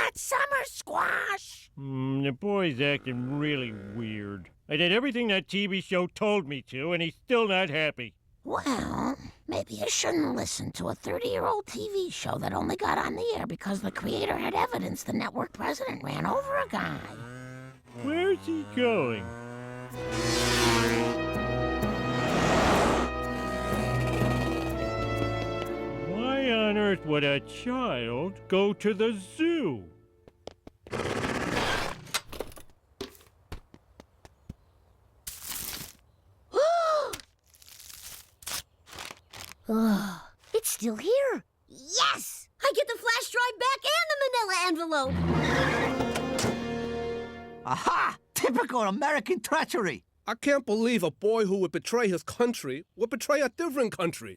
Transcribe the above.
that summer squash. The boy's acting really weird. I did everything that TV show told me to, and he's still not happy. Well, maybe I shouldn't listen to a 30-year-old TV show that only got on the air because the creator had evidence the network president ran over a guy. Where's he going? Why on earth would a child go to the zoo? It's still here. Yes! I get the flash drive back and the manila envelope. Aha! Typical American treachery. I can't believe a boy who would betray his country would betray a different country.